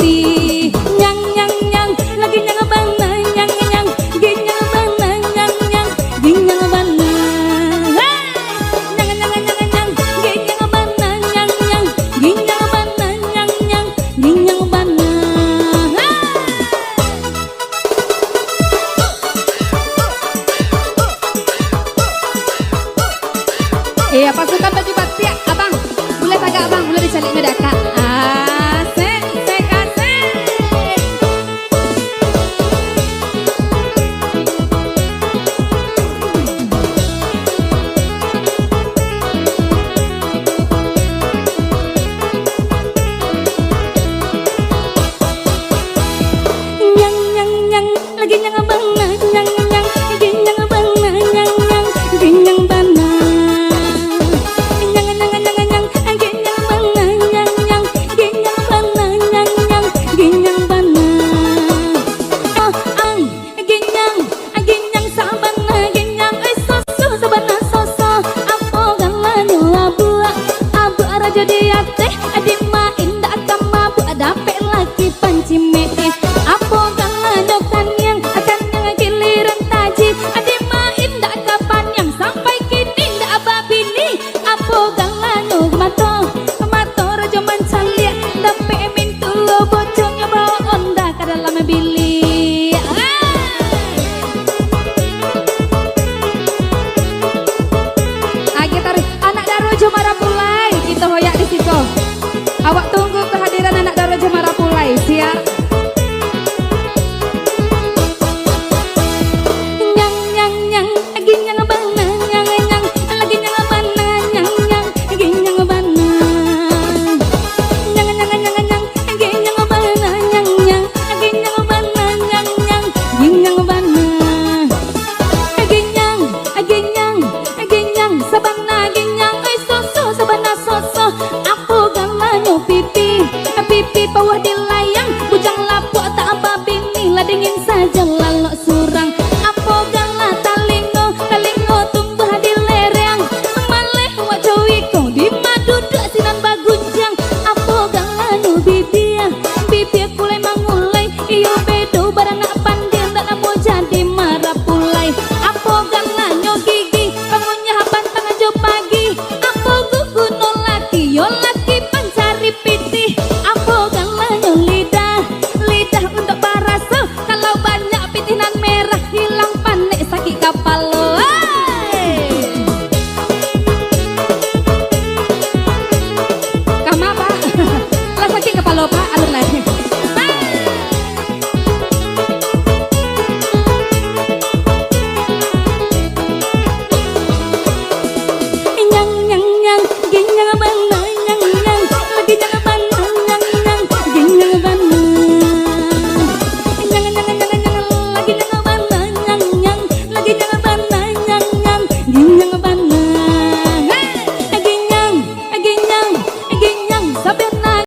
pipi. Nyang nyang nyang lagi nyang bana nyang nyang ginyang bana nyang nyang ginyang bana. Nyang nyang nyang nyang ginyang bana nyang nyang ginyang bana nyang nyang ginyang bana. Iya, pasukan baju batik, abang. Boleh tagak abang, boleh dicalik medaka. Asik, asik, asik. Nyang nyang nyang, lagi nyang abang, nyang nyang, ginyang abang, nyang nyang, ginyang bana. Jadi teh adik ma indah kama bu ada laki panci mete apo galano kan yang akan yang giliran taji adik ma indah kapan yang sampai kini ndak ababini apo galano mato mato raja mancalia dape mintu lo bocongnya bawa onda ke dalam bili. Gitar anak Daro Jomara Pulai kita hoyak di situ. Awak tunggu kehadiran anak Daro Jomara Pulai, siap. Nyang nyang nyang lagi nyang bana nyang nyang lagi nyang bana nyang nyang lagi nyang bana. Nyang nyang nyang nyang lagi nyang bana nyang nyang lagi nyang bana nyang nyang nyang bana. Ginyang sabana ginyang ay soso sabana soso aku galano pipi pipi bawah dilayang bujang lapuk tak apa bini ladingin saja lalok su